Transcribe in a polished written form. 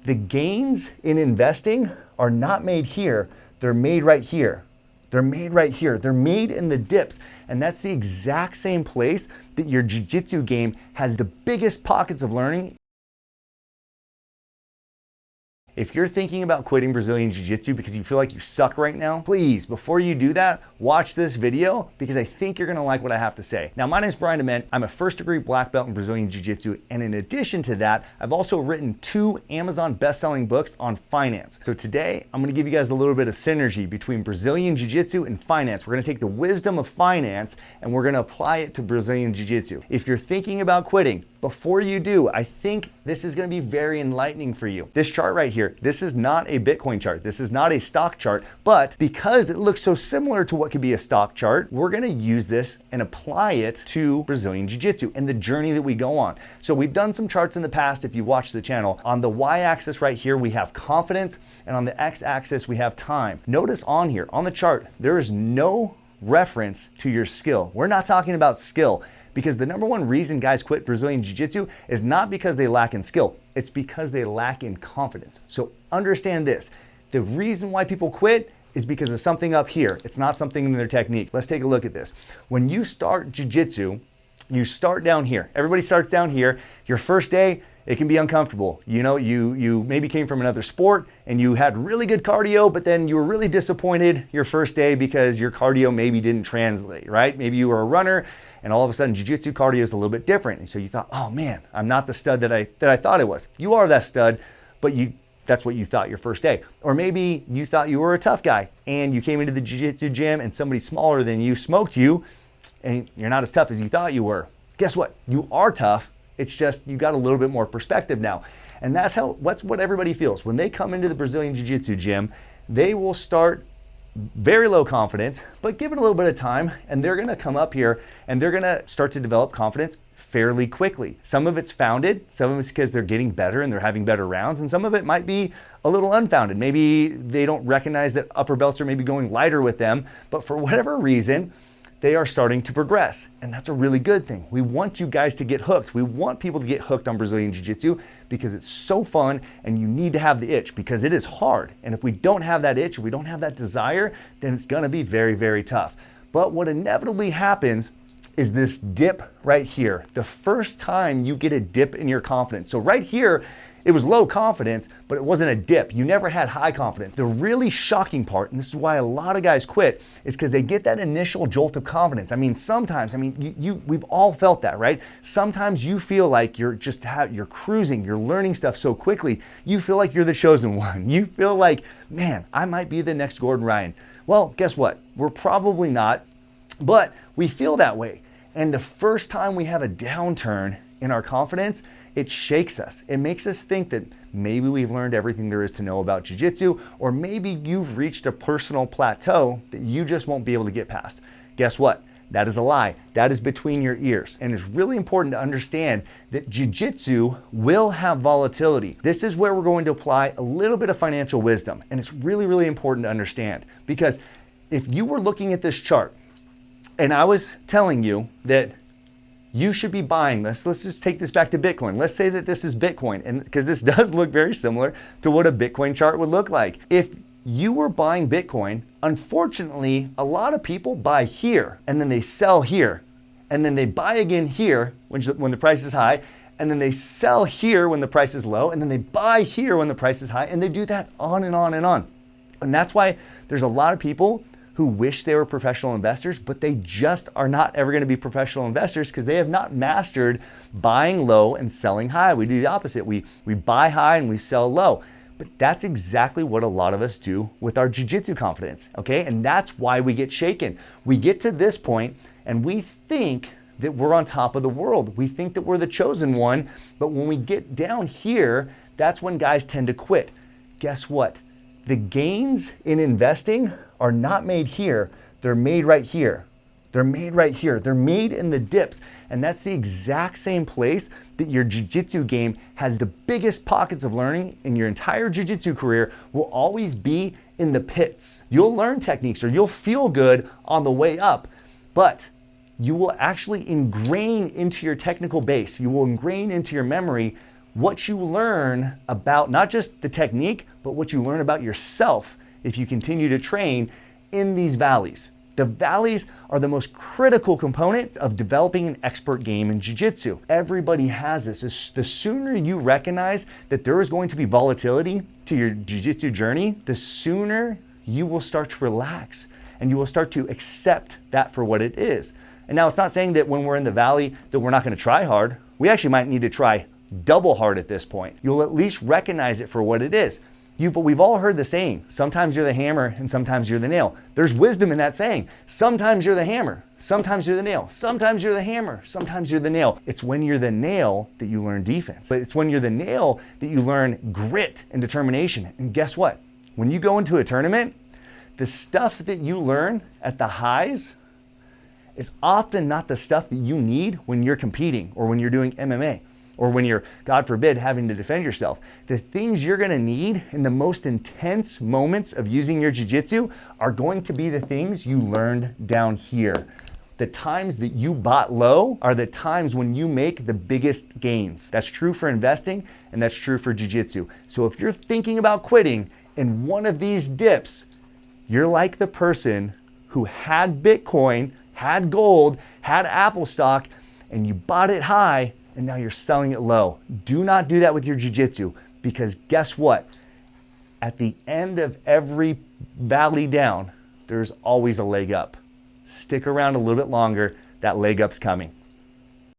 the gains in investing are not made here, they're made right here. They're made right here. They're made in the dips. And that's the exact same place that your jiu-jitsu game has the biggest pockets of learning. If you're thinking about quitting Brazilian Jiu-Jitsu because you feel like you suck right now, please, before you do that, watch this video because I think you're gonna like what I have to say. Now, my name is Brian Dement. I'm a first-degree black belt in Brazilian Jiu-Jitsu, and in addition to that, I've also written 2 Amazon best-selling books on finance. So today, I'm gonna give you guys a little bit of synergy between Brazilian Jiu-Jitsu and finance. We're gonna take the wisdom of finance and we're gonna apply it to Brazilian Jiu-Jitsu. If you're thinking about quitting, before you do, I think this is gonna be very enlightening for you. This chart right here, this is not a Bitcoin chart. This is not a stock chart, but because it looks so similar to what could be a stock chart, we're gonna use this and apply it to Brazilian Jiu-Jitsu and the journey that we go on. So we've done some charts in the past if you've watched the channel. On the y-axis right here, we have confidence, and on the x-axis, we have time. Notice on here, on the chart, there is no reference to your skill. We're not talking about skill. Because the number one reason guys quit Brazilian Jiu-Jitsu is not because they lack in skill, it's because they lack in confidence. So understand this, the reason why people quit is because of something up here. It's not something in their technique. Let's take a look at this. When you start Jiu-Jitsu, you start down here. Everybody starts down here. Your first day, it can be uncomfortable. You know, you maybe came from another sport and you had really good cardio, but then you were really disappointed your first day because your cardio maybe didn't translate, right? Maybe you were a runner and all of a sudden Jiu-Jitsu cardio is a little bit different. And so you thought, oh man, I'm not the stud that I thought I was. You are that stud, but that's what you thought your first day. Or maybe you thought you were a tough guy and you came into the Jiu-Jitsu gym and somebody smaller than you smoked you and you're not as tough as you thought you were. Guess what? You are tough. It's just you got a little bit more perspective now. And that's what everybody feels. When they come into the Brazilian Jiu-Jitsu gym, they will start very low confidence, but give it a little bit of time and they're gonna come up here and they're gonna start to develop confidence fairly quickly. Some of it's founded, some of it's because they're getting better and they're having better rounds, and some of it might be a little unfounded. Maybe they don't recognize that upper belts are maybe going lighter with them, but for whatever reason, they are starting to progress. And that's a really good thing. We want you guys to get hooked. We want people to get hooked on Brazilian Jiu-Jitsu because it's so fun and you need to have the itch because it is hard. And if we don't have that itch, if we don't have that desire, then it's gonna be very, very tough. But what inevitably happens is this dip right here. The first time you get a dip in your confidence. So right here, it was low confidence, but it wasn't a dip. You never had high confidence. The really shocking part, and this is why a lot of guys quit, is because they get that initial jolt of confidence. I mean, sometimes, we've all felt that, right? Sometimes you feel like you're cruising, you're learning stuff so quickly, you feel like you're the chosen one. You feel like, man, I might be the next Gordon Ryan. Well, guess what? We're probably not, but we feel that way. And the first time we have a downturn in our confidence, it shakes us. It makes us think that maybe we've learned everything there is to know about Jiu-Jitsu, or maybe you've reached a personal plateau that you just won't be able to get past. Guess what? That is a lie. That is between your ears. And it's really important to understand that Jiu-Jitsu will have volatility. This is where we're going to apply a little bit of financial wisdom. And it's really, really important to understand, because if you were looking at this chart and I was telling you that you should be buying this. Let's just take this back to Bitcoin. Let's say that this is Bitcoin, and because this does look very similar to what a Bitcoin chart would look like. If you were buying Bitcoin, unfortunately, a lot of people buy here and then they sell here, and then they buy again here when the price is high, and then they sell here when the price is low, and then they buy here when the price is high, and they do that on and on and on. And that's why there's a lot of people who wish they were professional investors, but they just are not ever gonna be professional investors because they have not mastered buying low and selling high. We do the opposite. We buy high and we sell low. But that's exactly what a lot of us do with our Jiu-Jitsu confidence, okay? And that's why we get shaken. We get to this point and we think that we're on top of the world. We think that we're the chosen one, but when we get down here, that's when guys tend to quit. Guess what? The gains in investing are not made here, they're made right here. They're made right here. They're made in the dips. And that's the exact same place that your Jiu-Jitsu game has the biggest pockets of learning in your entire Jiu-Jitsu career will always be in the pits. You'll learn techniques or you'll feel good on the way up, but you will actually ingrain into your technical base, you will ingrain into your memory what you learn about not just the technique, but what you learn about yourself if you continue to train in these valleys. The valleys are the most critical component of developing an expert game in jiu-jitsu. Everybody has this. The sooner you recognize that there is going to be volatility to your jiu-jitsu journey, the sooner you will start to relax and you will start to accept that for what it is. And now it's not saying that when we're in the valley that we're not going to try hard. We actually might need to try double hard at this point. You'll at least recognize it for what it is. We've all heard the saying, sometimes you're the hammer and sometimes you're the nail. There's wisdom in that saying. Sometimes you're the hammer, sometimes you're the nail. Sometimes you're the hammer, sometimes you're the nail. It's when you're the nail that you learn defense. But it's when you're the nail that you learn grit and determination. And guess what? When you go into a tournament, the stuff that you learn at the highs is often not the stuff that you need when you're competing or when you're doing MMA. Or when you're, God forbid, having to defend yourself. The things you're gonna need in the most intense moments of using your jiu-jitsu are going to be the things you learned down here. The times that you bought low are the times when you make the biggest gains. That's true for investing and that's true for jiu-jitsu. So if you're thinking about quitting in one of these dips, you're like the person who had Bitcoin, had gold, had Apple stock, and you bought it high, and now you're selling it low. Do not do that with your jiu-jitsu, because guess what? At the end of every valley down, there's always a leg up. Stick around a little bit longer, that leg up's coming.